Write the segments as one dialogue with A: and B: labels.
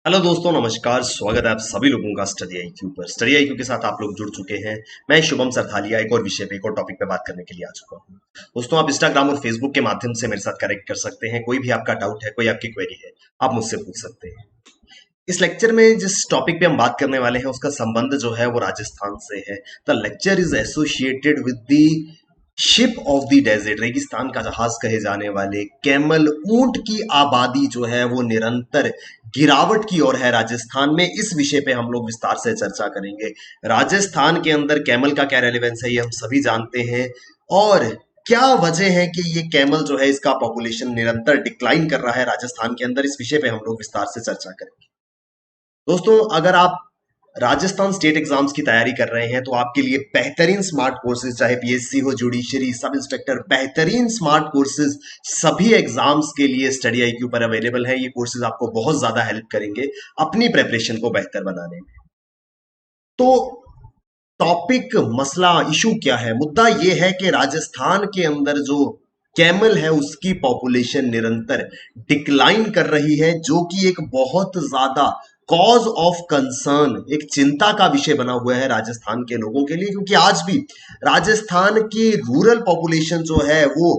A: Hello दोस्तों, नमस्कार। स्वागत है आप सभी लोगों का स्टडी आईक्यू पर। स्टडी आईक्यू के साथ आप लोग जुड़ चुके हैं। मैं शुभम सरथालिया एक और विषय पे, एक और टॉपिक पे बात करने के लिए आ चुका हूँ। दोस्तों, आप इंस्टाग्राम और फेसबुक के माध्यम से मेरे साथ कनेक्ट कर सकते हैं। कोई भी आपका डाउट है, कोई आपकी क्वेरी है, आप मुझसे पूछ सकते हैं। इस लेक्चर में जिस टॉपिक पे हम बात करने वाले हैं उसका संबंध जो है वो राजस्थान से है। The lecture is associated with the ship of the desert, रेगिस्तान का जहाज कहे जाने वाले कैमल ऊंट की आबादी जो है वो निरंतर गिरावट की ओर है राजस्थान में। इस विषय पे हम लोग विस्तार से चर्चा करेंगे। राजस्थान के अंदर कैमल का क्या रेलेवेंस है ये हम सभी जानते हैं, और क्या वजह है कि ये कैमल जो है इसका पॉपुलेशन निरंतर डिक्लाइन कर रहा है राजस्थान के अंदर। इस विषय पे हम लोग विस्तार से चर्चा करेंगे। दोस्तों, अगर आप राजस्थान स्टेट एग्जाम्स की तैयारी कर रहे हैं तो आपके लिए बेहतरीन स्मार्ट कोर्सेज, चाहे पीएससी हो, जुडिशरी, सब इंस्पेक्टर, बेहतरीन स्मार्ट कोर्सेज सभी एग्जाम्स के लिए स्टडी आईक्यू पर अवेलेबल है। ये कोर्सेज आपको बहुत ज्यादा हेल्प करेंगे अपनी प्रेपरेशन को बेहतर बनाने में। तो टॉपिक, मसला, इशू क्या है? मुद्दा ये है कि राजस्थान के अंदर जो कैमल है उसकी पॉपुलेशन निरंतर डिक्लाइन कर रही है, जो कि एक बहुत ज्यादा कॉज ऑफ कंसर्न, एक चिंता का विषय बना हुआ है राजस्थान के लोगों के लिए। क्योंकि आज भी राजस्थान की रूरल पॉपुलेशन जो है वो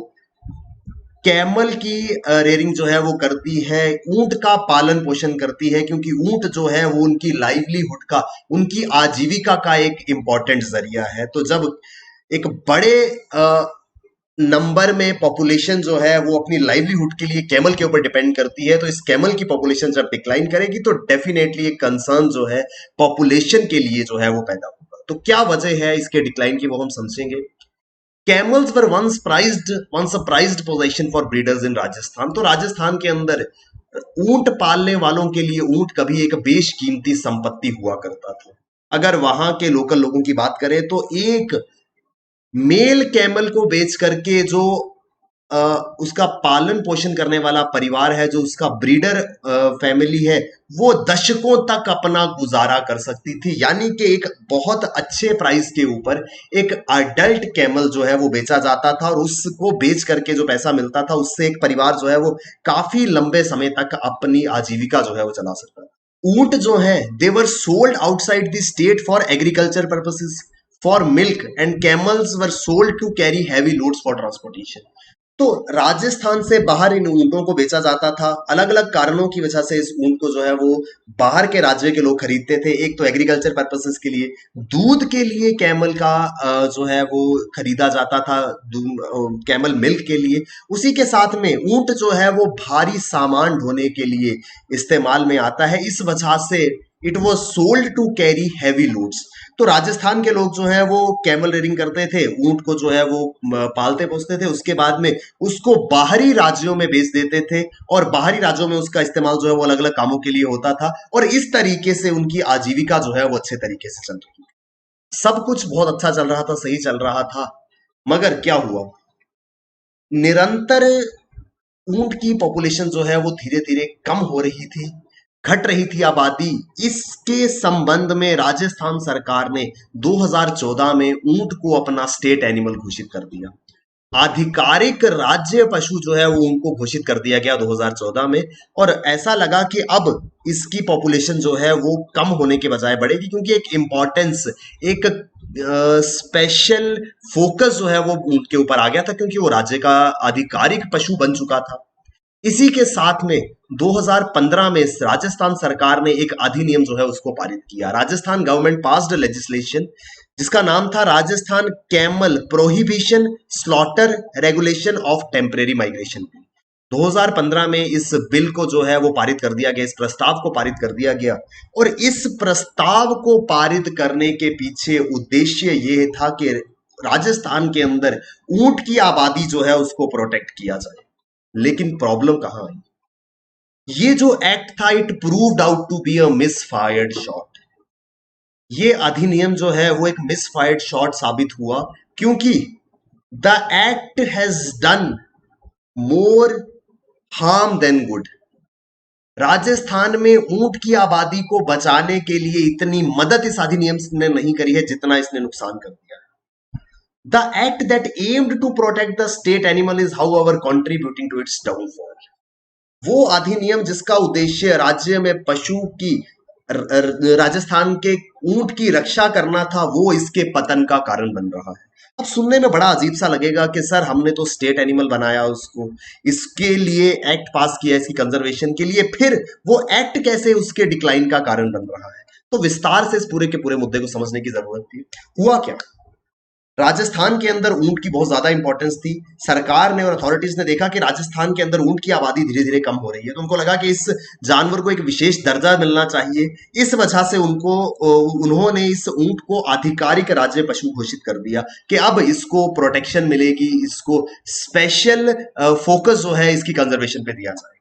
A: कैमल की रेयरिंग जो है वो करती है, ऊंट का पालन पोषण करती है, क्योंकि ऊंट जो है वो उनकी लाइवलीहुड का, उनकी आजीविका का एक इंपॉर्टेंट जरिया है। तो जब एक बड़े नंबर में पॉपुलेशन जो है वो अपनी लाइवलीहुड के लिए कैमल के ऊपर डिपेंड करती है, तो इस कैमल की पॉपुलेशन जब डिक्लाइन करेगी तो डेफिनेटली एक कंसर्न जो है पॉपुलेशन के लिए जो है वो पैदा होगा। तो क्या वजह है इसके डिक्लाइन की वो हम समझेंगे। Camels were once a prized possession for breeders in Rajasthan. तो राजस्थान के अंदर ऊंट पालने वालों के लिए ऊंट कभी एक बेशकीमती संपत्ति हुआ करता था। अगर वहां के लोकल लोगों की बात करें तो एक मेल कैमल को बेच करके जो उसका पालन पोषण करने वाला परिवार है, जो उसका ब्रीडर फैमिली है, वो दशकों तक अपना गुजारा कर सकती थी। यानी कि एक बहुत अच्छे प्राइस के ऊपर एक अडल्ट कैमल जो है वो बेचा जाता था, और उसको बेच करके जो पैसा मिलता था उससे एक परिवार जो है वो काफी लंबे समय तक अपनी आजीविका जो है वो चला सकता था। ऊंट जो है they were sold outside the state for agriculture purposes, for milk, and camels were sold to carry heavy loads for transportation. तो राजस्थान से बाहर इन ऊंटों को बेचा जाता था। अलग अलग कारणों की वजह से इस ऊंट को जो है वो बाहर के राज्य के लोग खरीदते थे। एक तो एग्रीकल्चर पर्पसेस के लिए, दूध के लिए कैमल का जो है वो खरीदा जाता था, कैमल मिल्क के लिए। उसी के साथ में ऊंट जो है वो भारी सामान ढोने के लिए इस्तेमाल में आता है। इस वजह से it was sold to carry heavy loads. तो राजस्थान के लोग जो है वो कैमल रेयरिंग करते थे, ऊंट को जो है वो पालते पोसते थे, उसके बाद में उसको बाहरी राज्यों में बेच देते थे, और बाहरी राज्यों में उसका इस्तेमाल जो है वो अलग अलग कामों के लिए होता था, और इस तरीके से उनकी आजीविका जो है वो अच्छे तरीके से चल रही थी। सब कुछ बहुत अच्छा चल रहा था, सही चल रहा था। मगर क्या हुआ, निरंतर ऊंट की पॉपुलेशन जो है वो धीरे धीरे कम हो रही थी, घट रही थी आबादी। इसके संबंध में राजस्थान सरकार ने 2014 में ऊंट को अपना स्टेट एनिमल घोषित कर दिया। आधिकारिक राज्य पशु जो है वो उनको घोषित कर दिया गया 2014 में, और ऐसा लगा कि अब इसकी पॉपुलेशन जो है वो कम होने के बजाय बढ़ेगी, क्योंकि एक इम्पोर्टेंस, एक स्पेशल फोकस जो है वो ऊंट के ऊपर आ गया था, क्योंकि वो राज्य का आधिकारिक पशु बन चुका था। इसी के साथ में 2015 में राजस्थान सरकार ने एक अधिनियम जो है उसको पारित किया। राजस्थान गवर्नमेंट पास्ड लेजिस्लेशन जिसका नाम था Rajasthan camel prohibition slaughter regulation of temporary migration bill. 2015 में इस बिल को जो है वो पारित कर दिया गया, इस प्रस्ताव को पारित कर दिया गया। और इस प्रस्ताव को पारित करने के पीछे उद्देश्य ये था कि राजस्थान के अंदर ऊंट की आबादी जो है उसको प्रोटेक्ट किया जाए। लेकिन प्रॉब्लम कहां आई, ये जो एक्ट था it proved out to be a misfired shot. ये अधिनियम जो है वो एक मिसफायर्ड शॉट साबित हुआ, क्योंकि the act has done more harm then good. Rajasthan में ऊंट की आबादी को बचाने के लिए इतनी मदद इस अधिनियम ने नहीं करी है जितना इसने नुकसान कर दिया है। The act that aimed to protect the state animal is however contributing to its downfall. वो अधिनियम जिसका उद्देश्य राज्य में पशु की राजस्थान के ऊंट की रक्षा करना था, वो इसके पतन का कारण बन रहा है। अब सुनने में बड़ा अजीब सा लगेगा कि सर हमने तो स्टेट एनिमल बनाया उसको, इसके लिए एक्ट पास किया इसकी कंजर्वेशन के लिए, फिर वो एक्ट कैसे उसके डिक्लाइन का कारण बन रहा है। तो विस्तार से इस पूरे के पूरे मुद्दे को समझने की जरूरत थी। हुआ क्या, राजस्थान के अंदर ऊंट की बहुत ज्यादा इंपॉर्टेंस थी। सरकार ने और अथॉरिटीज ने देखा कि राजस्थान के अंदर ऊंट की आबादी धीरे धीरे कम हो रही है, तो उनको लगा कि इस जानवर को एक विशेष दर्जा मिलना चाहिए। इस वजह से उन्होंने इस ऊंट को आधिकारिक राज्य पशु घोषित कर दिया कि अब इसको प्रोटेक्शन मिलेगी, इसको स्पेशल फोकस जो है इसकी कंजर्वेशन पे दिया जाएगा।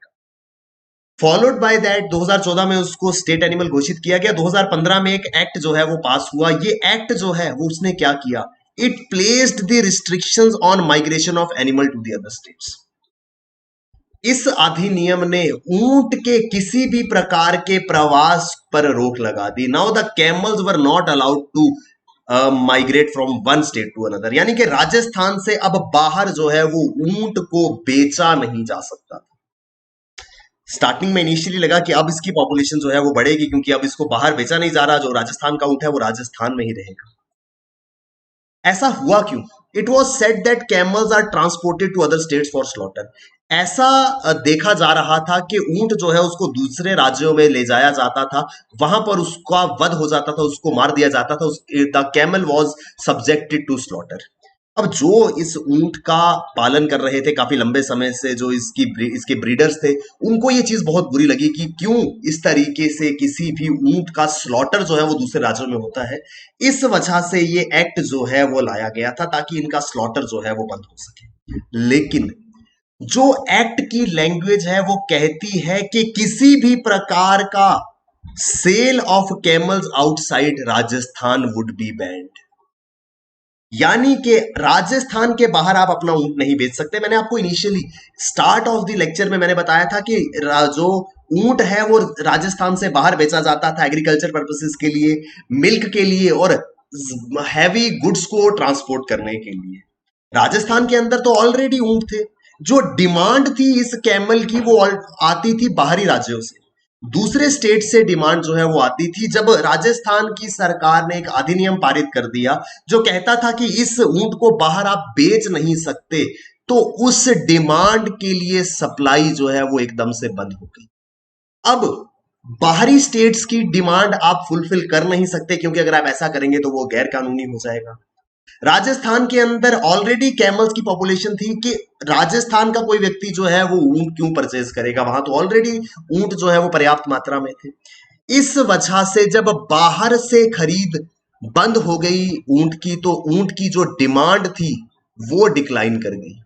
A: फॉलोड बाय दैट 2014 में उसको स्टेट एनिमल घोषित किया गया। 2015 में एक एक्ट जो है वो पास हुआ। ये एक्ट जो है वो उसने क्या किया, it placed the restrictions on migration of animal to the other states. इस अधिनियम ने ऊंट के किसी भी प्रकार के प्रवास पर रोक लगा दी। Now the camels were not allowed to migrate from one state to another, यानी कि राजस्थान से अब बाहर जो है वो ऊंट को बेचा नहीं जा सकता। स्टार्टिंग में इनिशियली लगा कि अब इसकी पॉपुलेशन जो है वो बढ़ेगी, क्योंकि अब इसको बाहर बेचा नहीं जा रहा, जो राजस्थान का ऊंट है वो राजस्थान में ही रहेगा। ऐसा हुआ क्यों? It was said that camels are transported to other states for slaughter. ऐसा देखा जा रहा था कि ऊंट जो है उसको दूसरे राज्यों में ले जाया जाता था, वहां पर उसका वध हो जाता था, उसको मार दिया जाता था। The camel was subjected to slaughter. अब जो इस ऊंट का पालन कर रहे थे काफी लंबे समय से, जो इसके ब्रीडर्स थे, उनको ये चीज बहुत बुरी लगी कि क्यों इस तरीके से किसी भी ऊंट का स्लॉटर जो है वो दूसरे राज्यों में होता है। इस वजह से ये एक्ट जो है वो लाया गया था ताकि इनका स्लॉटर जो है वो बंद हो सके। लेकिन जो एक्ट की लैंग्वेज है वो कहती है कि किसी भी प्रकार का sale of camels outside Rajasthan would be banned, यानी कि राजस्थान के बाहर आप अपना ऊंट नहीं बेच सकते। मैंने आपको initially start of the lecture में मैंने बताया था कि जो ऊंट है वो राजस्थान से बाहर बेचा जाता था एग्रीकल्चर पर्पसेस के लिए, मिल्क के लिए और हैवी गुड्स को ट्रांसपोर्ट करने के लिए। राजस्थान के अंदर तो ऑलरेडी ऊंट थे। जो डिमांड थी इस कैमल की वो आती थी बाहरी राज्यों से, दूसरे स्टेट से डिमांड जो है वो आती थी। जब राजस्थान की सरकार ने एक अधिनियम पारित कर दिया जो कहता था कि इस ऊंट को बाहर आप बेच नहीं सकते, तो उस डिमांड के लिए सप्लाई जो है वो एकदम से बंद हो गई। अब बाहरी स्टेट्स की डिमांड आप फुलफिल कर नहीं सकते, क्योंकि अगर आप ऐसा करेंगे तो वो गैर कानूनी हो जाएगा। राजस्थान के अंदर ऑलरेडी कैमल्स की पॉपुलेशन थी कि राजस्थान का कोई व्यक्ति जो है वो ऊंट क्यों परचेज करेगा, वहां तो ऑलरेडी ऊंट जो है वो पर्याप्त मात्रा में थे। इस वजह से जब बाहर से खरीद बंद हो गई ऊंट की, तो ऊंट की जो डिमांड थी वो डिक्लाइन कर गई।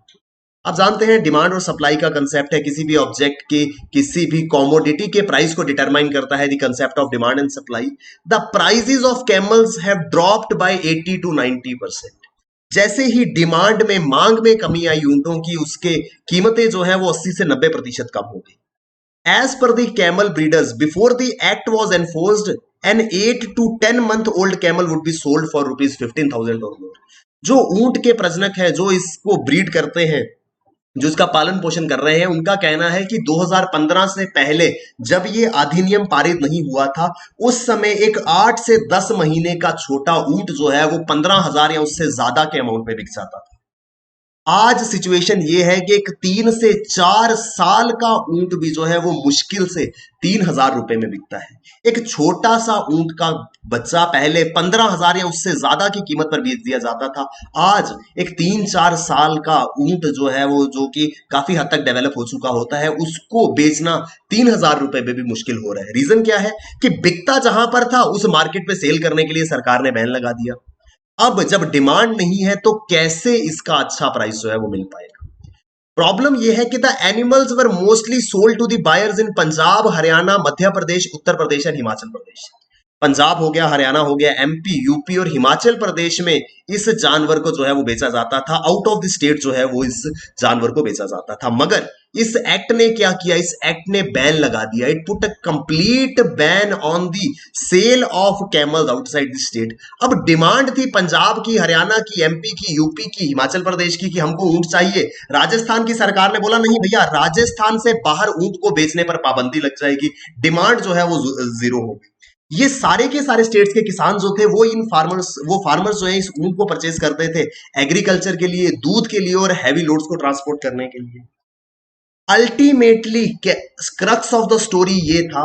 A: आप जानते हैं डिमांड और सप्लाई का कंसेप्ट है, किसी भी ऑब्जेक्ट के, किसी भी कॉमोडिटी के प्राइस को डिटरमाइन करता है the concept of demand and supply. The prices of camels have dropped by 80 to 90%। जैसे ही डिमांड में, मांग में कमी आई ऊंटों की, उसके कीमतें जो है वो 80 से 90% कम हो गई। As per the camel breeders, before the act was enforced, an 8 to 10 month old camel would be sold for rupees 15,000 or more। जो ऊंट के प्रजनक है, जो इसको ब्रीड करते हैं, जो इसका पालन पोषण कर रहे हैं, उनका कहना है कि 2015 से पहले जब ये अधिनियम पारित नहीं हुआ था, उस समय एक 8 से 10 महीने का छोटा ऊंट जो है वो 15,000 या उससे ज्यादा के अमाउंट पे बिक जाता था। आज सिचुएशन ये है कि एक 3 से 4 साल का ऊंट भी जो है वो मुश्किल से 3,000 रुपए में बिकता है। एक छोटा सा ऊंट का बच्चा पहले 15,000 या उससे ज्यादा की कीमत पर बेच दिया जाता था। आज एक 3-4 साल का ऊंट जो है वो, जो कि काफी हद तक डेवलप हो चुका होता है, उसको बेचना 3,000 रुपए में भी मुश्किल हो रहा है। रीजन क्या है कि बिकता जहां पर था उस मार्केट पे सेल करने के लिए सरकार ने बैन लगा दिया। अब जब डिमांड नहीं है तो कैसे इसका अच्छा प्राइस जो है वो मिल पाएगा। प्रॉब्लम यह है कि the animals were mostly sold to the buyers in Punjab, Haryana, Madhya Pradesh, Uttar Pradesh and Himachal Pradesh. Punjab हो गया, हरियाणा हो गया, एमपी, यूपी और हिमाचल प्रदेश में इस जानवर को जो है वो बेचा जाता था। आउट ऑफ द स्टेट जो है वो इस जानवर को बेचा जाता था। मगर इस एक्ट ने क्या किया, इस एक्ट ने बैन लगा दिया। It put a complete ban on the sale of camels outside the state. अब डिमांड थी पंजाब की, हरियाणा की, एमपी की, यूपी की, हिमाचल प्रदेश की कि हमको ऊंट चाहिए। राजस्थान की सरकार ने बोला नहीं भैया, राजस्थान से बाहर ऊंट को बेचने पर पाबंदी लग जाएगी। डिमांड जो है वो जीरो हो गई। ये सारे के सारे स्टेट्स के किसान जो थे वो फार्मर्स जो है इस ऊंट को परचेज करते थे एग्रीकल्चर के लिए, दूध के लिए और हैवी लोड्स को ट्रांसपोर्ट करने के लिए। Ultimately crux of the story ये था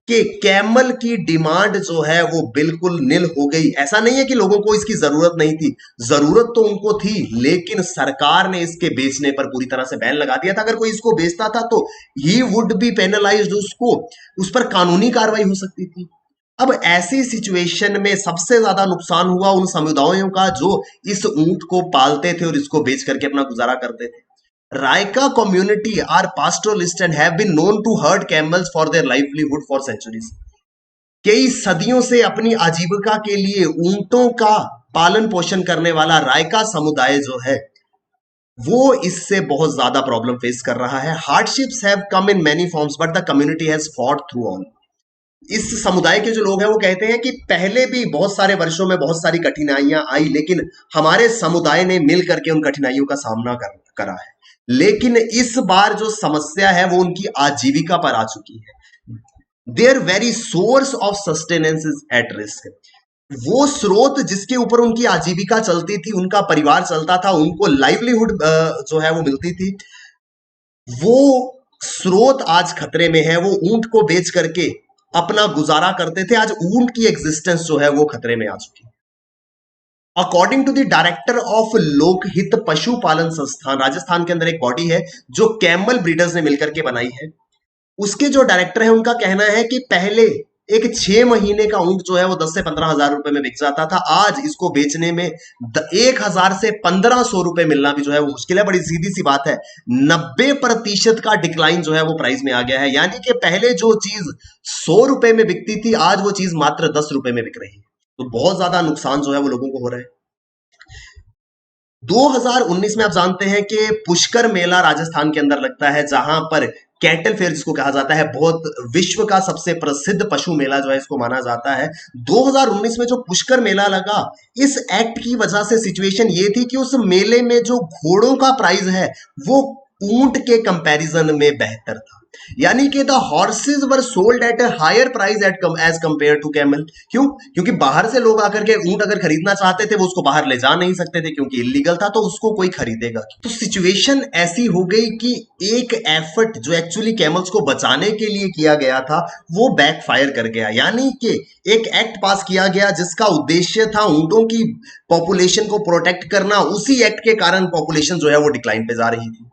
A: कि कैमल की डिमांड जो है वो बिल्कुल निल हो गई। ऐसा नहीं है कि लोगों को इसकी जरूरत नहीं थी, जरूरत तो उनको थी, लेकिन सरकार ने इसके बेचने पर पूरी तरह से बैन लगा दिया था। अगर कोई इसको बेचता था तो ही वुड बी पेनलाइज्ड, उसको उस पर कानूनी कार्रवाई हो सकती थी। अब ऐसी सिचुएशन में सबसे ज्यादा नुकसान हुआ उन समुदायों का जो इस ऊंट को पालते थे और इसको बेच करके अपना गुजारा करते थे। Raika community are pastoralists and have been known to herd camels for their livelihood for centuries. कई सदियों से अपनी आजीविका के लिए ऊंटों का पालन पोषण करने वाला रायका समुदाय जो है वो इससे बहुत ज्यादा प्रॉब्लम फेस कर रहा है। Hardships have come in many forms but the community has fought through all. इस समुदाय के जो लोग हैं वो कहते हैं कि पहले भी बहुत सारे वर्षों में बहुत सारी कठिनाइयां आई, लेकिन हमारे समुदाय ने मिल करके उन कठिनाइयों का सामना करा है। लेकिन इस बार जो समस्या है वो उनकी आजीविका पर आ चुकी है। Their very source of sustenance is at risk. वो स्रोत जिसके ऊपर उनकी आजीविका चलती थी, उनका परिवार चलता था, उनको लाइवलीहुड जो है वो मिलती थी, वो स्रोत आज खतरे में है। वो ऊंट को बेच करके अपना गुजारा करते थे, आज ऊंट की एग्जिस्टेंस जो है वो खतरे में आ चुकी है। According to the director of Lokhit Pashupalan संस्थान, राजस्थान के अंदर एक बॉडी है जो कैमल ब्रीडर्स ने मिलकर के बनाई है, उसके जो डायरेक्टर है उनका कहना है कि पहले एक 6 महीने का ऊंट जो है वो 10 से 15 हजार रुपए में बिक जाता था। आज इसको बेचने में 1000 से 1500 रुपए मिलना भी जो है वो मुश्किल है। बड़ी सीधी सी बात है, 90% का डिक्लाइन जो है वो प्राइस में आ गया है। यानी कि पहले जो चीज 100 रुपए में बिकती थी, आज वो चीज मात्र 10 रुपए में बिक रही है। तो बहुत ज्यादा नुकसान जो है वो लोगों को हो रहा है। 2019 में आप जानते हैं कि पुष्कर मेला राजस्थान के अंदर लगता है, जहां पर कैटल फेयर जिसको कहा जाता है, बहुत विश्व का सबसे प्रसिद्ध पशु मेला जो है इसको माना जाता है। 2019 में जो पुष्कर मेला लगा, इस एक्ट की वजह से सिचुएशन ये थी कि उस मेले में जो घोड़ों का प्राइस है वो ऊंट के कंपैरिजन में बेहतर था। यानी कि the horses were sold at a higher price as compared to camel. क्यों? क्योंकि बाहर से लोग आकर के ऊंट अगर खरीदना चाहते थे वो उसको बाहर ले जा नहीं सकते थे क्योंकि इलीगल था, तो उसको कोई खरीदेगा। तो सिचुएशन ऐसी हो गई कि एक एफर्ट जो एक्चुअली कैमल्स को बचाने के लिए किया गया था वो बैकफायर कर गया। यानी कि एक एक्ट पास किया गया जिसका उद्देश्य था ऊंटों की पॉपुलेशन को प्रोटेक्ट करना, उसी एक्ट के कारण पॉपुलेशन जो है वो डिक्लाइन पे जा रही थी।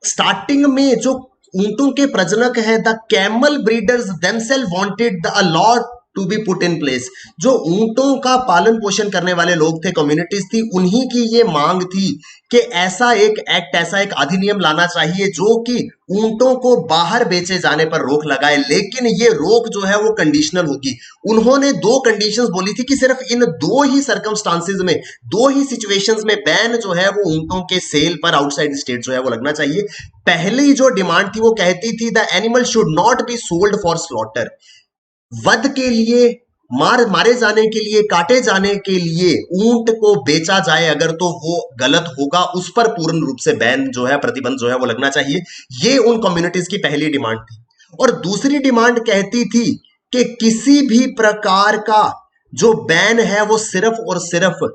A: स्टार्टिंग में जो ऊंटों के प्रजनक है, the camel breeders themselves wanted the law to be put in place. जो ऊंटों का पालन पोषण करने वाले लोग थे, कम्युनिटीज थी, उन्हीं की ये मांग थी कि ऐसा एक एक्ट, ऐसा एक अधिनियम लाना चाहिए जो कि ऊंटों को बाहर बेचे जाने पर रोक लगाए। लेकिन ये रोक जो है वो कंडीशनल होगी। उन्होंने 2 कंडीशंस बोली थी कि सिर्फ इन 2 ही सर्कमस्टांसेस में, 2 ही सिचुएशंस में बैन जो है वो ऊंटों के सेल पर आउटसाइड स्टेट जो है वो लगना चाहिए। पहली जो डिमांड थी वो कहती थी the animal should not be sold for slaughter. वध के लिए, मारे जाने के लिए, काटे जाने के लिए ऊंट को बेचा जाए अगर, तो वो गलत होगा। उस पर पूर्ण रूप से बैन जो है, प्रतिबंध जो है वो लगना चाहिए। ये उन कम्युनिटीज की पहली डिमांड थी। और दूसरी डिमांड कहती थी कि किसी भी प्रकार का जो बैन है वो सिर्फ और सिर्फ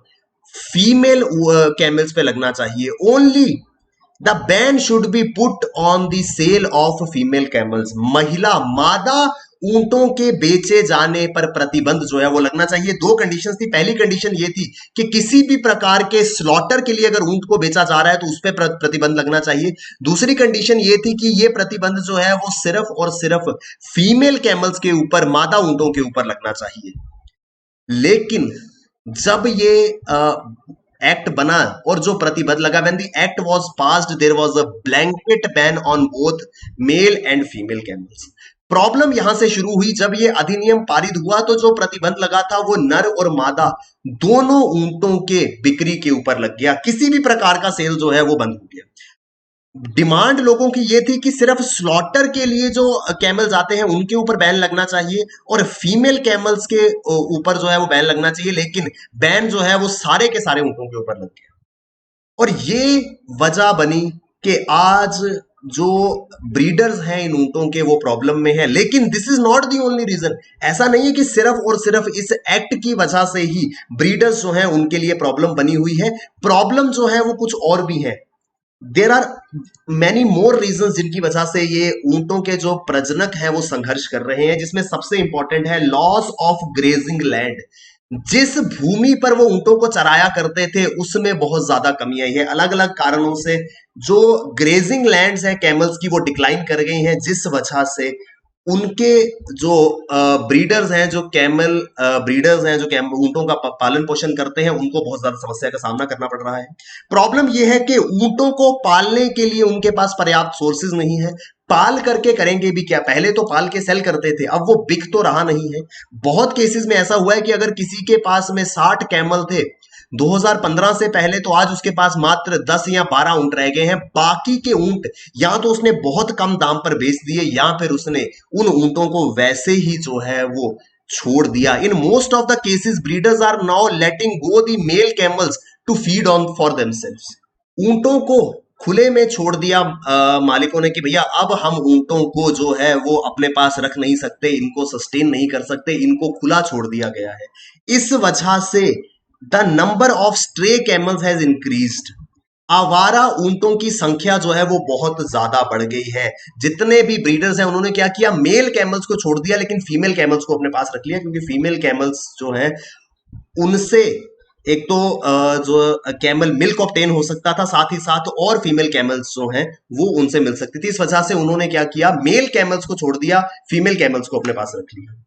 A: फीमेल कैमल्स पे लगना चाहिए। Only the ban should be put on the sale of female camels. महिला मादा ऊंटों के बेचे जाने पर प्रतिबंध जो है वो लगना चाहिए। 2 कंडीशंस थी। पहली कंडीशन ये थी कि किसी भी प्रकार के स्लॉटर के लिए अगर ऊंट को बेचा जा रहा है तो उस पर प्रतिबंध लगना चाहिए। दूसरी कंडीशन ये थी कि ये प्रतिबंध जो है वो सिर्फ और सिर्फ फीमेल कैमल्स के ऊपर, मादा ऊंटों के ऊपर लगना चाहिए। लेकिन जब ये एक्ट बना और जो प्रतिबंध लगा, when the act was passed there was a blanket ban on both male and female camels. Problem यहां से शुरू हुई जब ये अधिनियम पारित हुआ, तो जो प्रतिबंध लगा था वो नर और मादा दोनों ऊंटों के बिक्री के ऊपर लग गया। किसी भी प्रकार का सेल जो है वो बंद हो गया। डिमांड लोगों की ये थी कि सिर्फ स्लॉटर के लिए जो कैमल्स आते हैं उनके ऊपर बैन लगना चाहिए, और फीमेल कैमल्स के ऊपर जो है वो बैन लगना चाहिए, लेकिन बैन जो है वो सारे के सारे ऊंटों के ऊपर लग गया। और ये वजह बनी कि आज जो ब्रीडर्स हैं इन ऊंटों के वो प्रॉब्लम में है। लेकिन this is not the only reason. ऐसा नहीं है कि सिर्फ और सिर्फ इस एक्ट की वजह से ही ब्रीडर्स जो हैं उनके लिए प्रॉब्लम बनी हुई है। प्रॉब्लम जो है वो कुछ और भी है। There are many more reason जिनकी वजह से ये ऊंटों के जो प्रजनक है वो संघर्ष कर रहे हैं, जिसमें सबसे इंपॉर्टेंट है लॉस ऑफ ग्रेजिंग लैंड। जिस भूमि पर वो ऊंटों को चराया करते थे उसमें बहुत ज्यादा कमी आई है, अलग अलग कारणों से जो ग्रेजिंग लैंड्स है कैमल्स की वो डिक्लाइन कर गई हैं, जिस वजह से उनके जो ब्रीडर्स हैं, जो कैमल ब्रीडर्स हैं, जो ऊंटों का पालन पोषण करते हैं, उनको बहुत ज्यादा समस्या का सामना करना पड़ रहा है। प्रॉब्लम यह है कि ऊंटों को पालने के लिए उनके पास पर्याप्त सोर्सेज नहीं है। पाल करके करेंगे भी क्या? पहले तो पाल के सेल करते थे, अब वो बिक तो रहा नहीं है। बहुत केसेस में ऐसा हुआ है कि अगर किसी के पास में 60 कैमल थे 2015 से पहले, तो आज उसके पास मात्र 10 या 12 ऊंट रह गए हैं। बाकी के ऊंट या तो उसने बहुत कम दाम पर बेच दिए, या फिर उसने उन ऊंटों को वैसे ही जो है वो छोड़ दिया। In most of the cases breeders are now letting go the male camels to feed on for themselves. ऊंटों को खुले में छोड़ दिया मालिकों ने कि भैया अब हम ऊंटों को जो है वो अपने पास रख नहीं सकते, इनको सस्टेन नहीं कर सकते, इनको खुला छोड़ दिया गया है। इस वजह से the number of stray camels has increased. आवारा ऊंटों की संख्या जो है वो बहुत ज्यादा बढ़ गई है। जितने भी ब्रीडर्स हैं उन्होंने क्या किया, मेल कैमल्स को छोड़ दिया, लेकिन फीमेल कैमल्स को अपने पास रख लिया, क्योंकि फीमेल कैमल्स जो है उनसे एक तो जो कैमल मिल्क ऑब्टेन हो सकता था, साथ ही साथ और फीमेल कैमल्स जो हैं वो उनसे मिल सकती थी। इस वजह से उन्होंने क्या किया, मेल कैमल्स को छोड़ दिया, फीमेल कैमल्स को अपने पास रख लिया।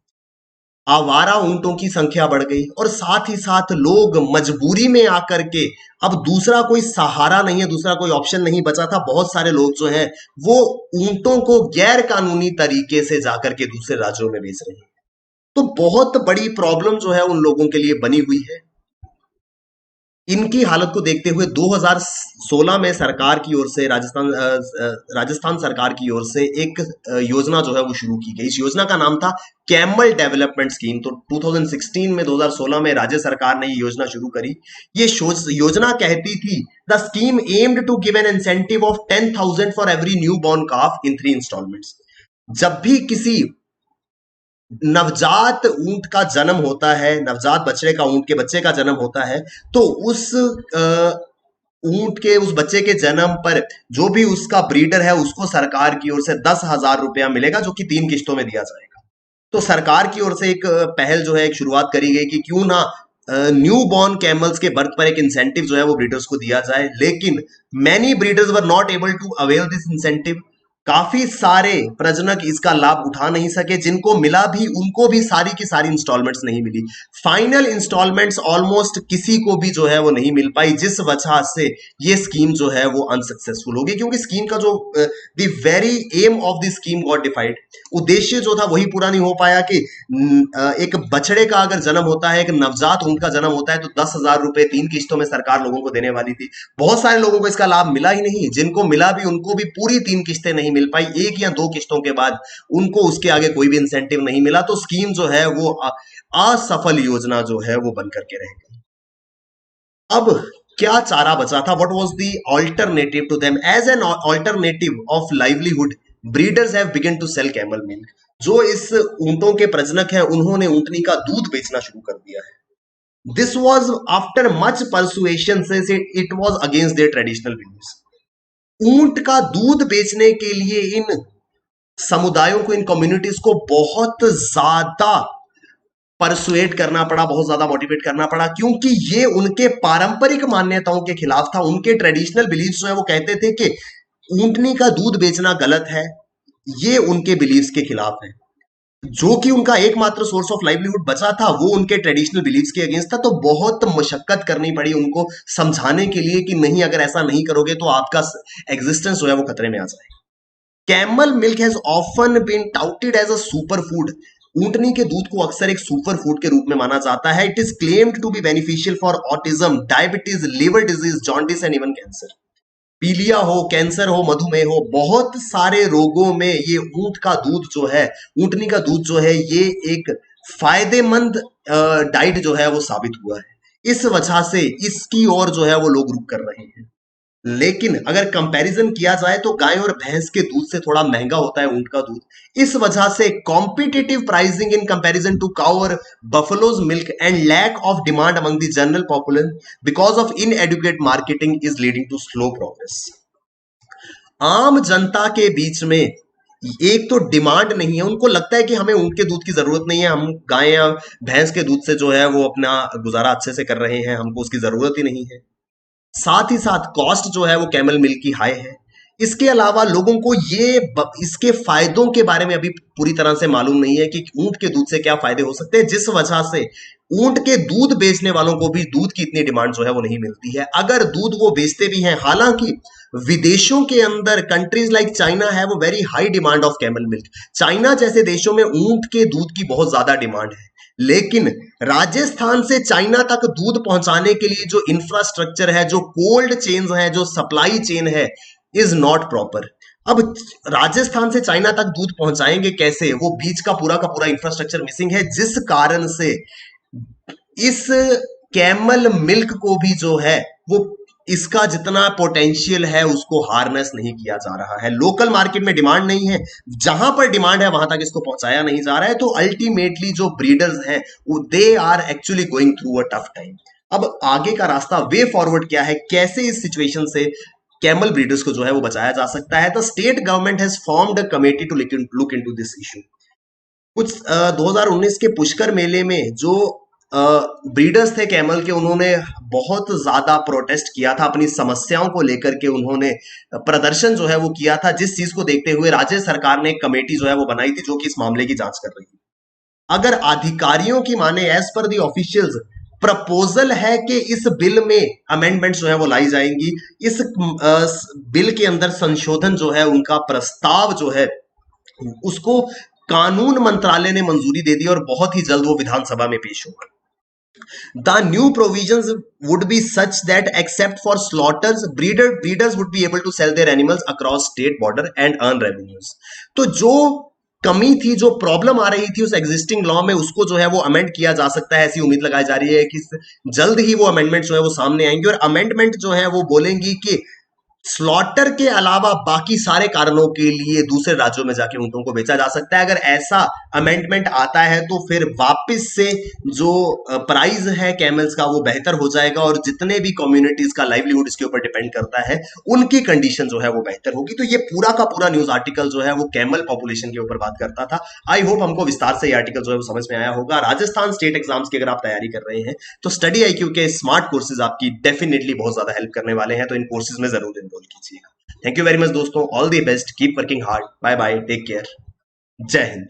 A: आवारा ऊंटों की संख्या बढ़ गई, और साथ ही साथ लोग मजबूरी में आकर के, अब दूसरा कोई सहारा नहीं है, दूसरा कोई ऑप्शन नहीं बचा था। बहुत सारे लोग जो हैं वो ऊंटों को गैर कानूनी तरीके से जाकर के दूसरे राज्यों में बेच रहे हैं। तो बहुत बड़ी प्रॉब्लम जो है उन लोगों के लिए बनी हुई है। इनकी हालत को देखते हुए 2016 में सरकार की ओर से राजस्थान सरकार की ओर से एक योजना जो है वो शुरू की गई। इस योजना का नाम था कैमल डेवलपमेंट स्कीम। तो 2016 में 2016 में राज्य सरकार ने ये योजना शुरू करी। ये योजना कहती थी, the scheme aimed to give an incentive of 10,000 for every new born calf in 3 installments. जब भी किसी नवजात ऊंट का जन्म होता है, नवजात बछड़े का, ऊंट के बच्चे का जन्म होता है, तो उस ऊंट के उस बच्चे के जन्म पर जो भी उसका ब्रीडर है उसको सरकार की ओर से 10,000 रुपया मिलेगा, जो कि 3 किश्तों में दिया जाएगा। तो सरकार की ओर से एक पहल जो है एक शुरुआत करी गई कि क्यों ना न्यू बॉर्न कैमल्स के बर्थ पर एक इंसेंटिव जो है वो ब्रीडर्स को दिया जाए। लेकिन many breeders were not able to avail this incentive. काफी सारे प्रजनक इसका लाभ उठा नहीं सके, जिनको मिला भी उनको भी सारी की सारी इंस्टॉलमेंट्स नहीं मिली। फाइनल इंस्टॉलमेंट्स ऑलमोस्ट किसी को भी जो है वो नहीं मिल पाई, जिस वजह से ये स्कीम जो है वो अनसक्सेसफुल हो गई। क्योंकि स्कीम का जो the very aim of the scheme got defied, उद्देश्य जो था वही पूरा नहीं हो पाया कि एक बछड़े का अगर जन्म होता है, एक नवजात ऊंट का जन्म होता है, तो 10,000 रुपए 3 किश्तों में सरकार लोगों को देने वाली थी। बहुत सारे लोगों को इसका लाभ मिला ही नहीं, जिनको मिला भी उनको भी पूरी 3 किश्तें नहीं मिल पाई। 1 या 2 किश्तों के बाद उनको उसके आगे कोई भी इंसेंटिव नहीं मिला। तो स्कीम जो है वो असफल योजना जो है वो बन करके रह गई। अब क्या चारा बचा था? What was the alternative to them? As an alternative of livelihood, breeders have begun to sell camel milk. जो इस ऊंटों के प्रजनक हैं उन्होंने ऊंटनी का दूध बेचना शुरू कर दिया है। This was after much persuasion से it was against their traditional beliefs. ऊंट का दूध बेचने के लिए इन समुदायों को, इन कम्युनिटीज को बहुत ज्यादा परसुएट करना पड़ा, बहुत ज्यादा मोटिवेट करना पड़ा, क्योंकि ये उनके पारंपरिक मान्यताओं के खिलाफ था। उनके ट्रेडिशनल बिलीव्स जो है वो कहते थे कि ऊंटनी का दूध बेचना गलत है। ये उनके बिलीव्स के खिलाफ है। जो कि उनका एकमात्र सोर्स ऑफ लाइवलीहुड बचा था वो उनके ट्रेडिशनल बिलीव्स के अगेंस्ट था। तो बहुत मशक्कत करनी पड़ी उनको समझाने के लिए कि नहीं, अगर ऐसा नहीं करोगे तो आपका एग्जिस्टेंस जो है वो खतरे में आ जाएगा। Camel milk has often been touted as a super food. ऊंटनी के दूध को अक्सर एक सुपर फूड के रूप में माना जाता है। It is claimed to be beneficial for autism, diabetes, liver disease, jaundice and even cancer. पीलिया हो, कैंसर हो, मधुमेह हो, बहुत सारे रोगों में ये ऊंट का दूध जो है, ऊंटनी का दूध जो है, ये एक फायदेमंद डाइट जो है वो साबित हुआ है। इस वजह से इसकी ओर जो है वो लोग रुख कर रहे हैं। लेकिन अगर कंपैरिजन किया जाए तो गाय और भैंस के दूध से थोड़ा महंगा होता है ऊंट का दूध। इस वजह से competitive pricing in comparison to cow और buffaloes milk and lack of demand among the general popular because of inadequate marketing is leading to slow progress. आम जनता के बीच में एक तो डिमांड नहीं है, उनको लगता है कि हमें ऊंट के दूध की जरूरत नहीं है, हम गाय या भैंस के दूध से जो है वो अपना गुजारा अच्छे से कर रहे हैं, हमको उसकी जरूरत ही नहीं है। साथ ही साथ कॉस्ट जो है वो कैमल मिल्क की हाई है। इसके अलावा लोगों को इसके फायदों के बारे में अभी पूरी तरह से मालूम नहीं है कि ऊंट के दूध से क्या फायदे हो सकते हैं, जिस वजह से ऊंट के दूध बेचने वालों को भी दूध की इतनी डिमांड जो है वो नहीं मिलती है। अगर दूध वो बेचते भी हैं, हालांकि विदेशों के अंदर कंट्रीज लाइक चाइना है वो very high demand of camel milk. China जैसे देशों में ऊंट के दूध की बहुत ज्यादा डिमांड है, लेकिन राजस्थान से चाइना तक दूध पहुंचाने के लिए जो इंफ्रास्ट्रक्चर है, जो कोल्ड चेन्स है, जो सप्लाई चेन है, इज नॉट प्रॉपर। अब राजस्थान से चाइना तक दूध पहुंचाएंगे कैसे, वो बीच का पूरा इंफ्रास्ट्रक्चर मिसिंग है, जिस कारण से इस कैमल मिल्क को भी जो है वो इसका जितना पोटेंशियल है उसको हार्नेस नहीं किया जा रहा है। लोकल मार्केट में डिमांड नहीं है, जहां पर डिमांड है वहां तक इसको पहुंचाया नहीं जा रहा है। तो अल्टीमेटली जो ब्रीडर्स हैं वो they are actually going through a tough time. अब आगे का रास्ता, वे फॉरवर्ड क्या है, कैसे इस सिचुएशन से कैमल ब्रीडर्स को जो है वो बचाया जा सकता है। The state government has formed a committee to look into this issue. कुछ 2019 के पुष्कर मेले में जो ब्रीडर्स थे कैमल के, उन्होंने बहुत ज्यादा प्रोटेस्ट किया था, अपनी समस्याओं को लेकर के उन्होंने प्रदर्शन जो है वो किया था, जिस चीज को देखते हुए राज्य सरकार ने एक कमेटी जो है वो बनाई थी जो कि इस मामले की जांच कर रही थी। अगर अधिकारियों की माने, एज पर दी ऑफिशियल्स, प्रपोजल है कि इस बिल में अमेंडमेंट जो है वो लाई जाएंगी। इस बिल के अंदर संशोधन जो है, उनका प्रस्ताव जो है उसको कानून मंत्रालय ने मंजूरी दे दी और बहुत ही जल्द वो विधानसभा में पेश होगा। The new provisions would be such that except for slaughters, breeders would be able to sell their animals across state border and earn revenues. तो जो कमी थी, जो प्रॉब्लम आ रही थी उस एग्जिस्टिंग लॉ में, उसको जो है वो अमेंड किया जा सकता है। ऐसी उम्मीद लगाई जा रही है कि जल्द ही वो अमेंडमेंट जो है वो सामने आएंगे और अमेंडमेंट जो है वो बोलेंगी कि स्लॉटर के अलावा बाकी सारे कारणों के लिए दूसरे राज्यों में जाके ऊंटों को बेचा जा सकता है। अगर ऐसा अमेंडमेंट आता है तो फिर वापस से जो प्राइस है कैमल्स का वो बेहतर हो जाएगा और जितने भी कम्युनिटीज का लाइवलीहुड इसके ऊपर डिपेंड करता है उनकी कंडीशन जो है वो बेहतर होगी। तो ये पूरा का पूरा न्यूज आर्टिकल जो है वो कैमल पॉपुलेशन के ऊपर बात करता था। आई होप हमको विस्तार से ये आर्टिकल जो है वो समझ में आया होगा। राजस्थान स्टेट एग्जाम्स की अगर आप तैयारी कर रहे हैं तो स्टडी IQ के स्मार्ट कोर्सेज आपकी डेफिनेटली बहुत ज्यादा हेल्प करने वाले हैं, तो इन कोर्सेज में जरूर एनरोल कीजिएगा। थैंक यू वेरी मच दोस्तों, all the best, keep working hard, bye bye, take care, जय हिंद।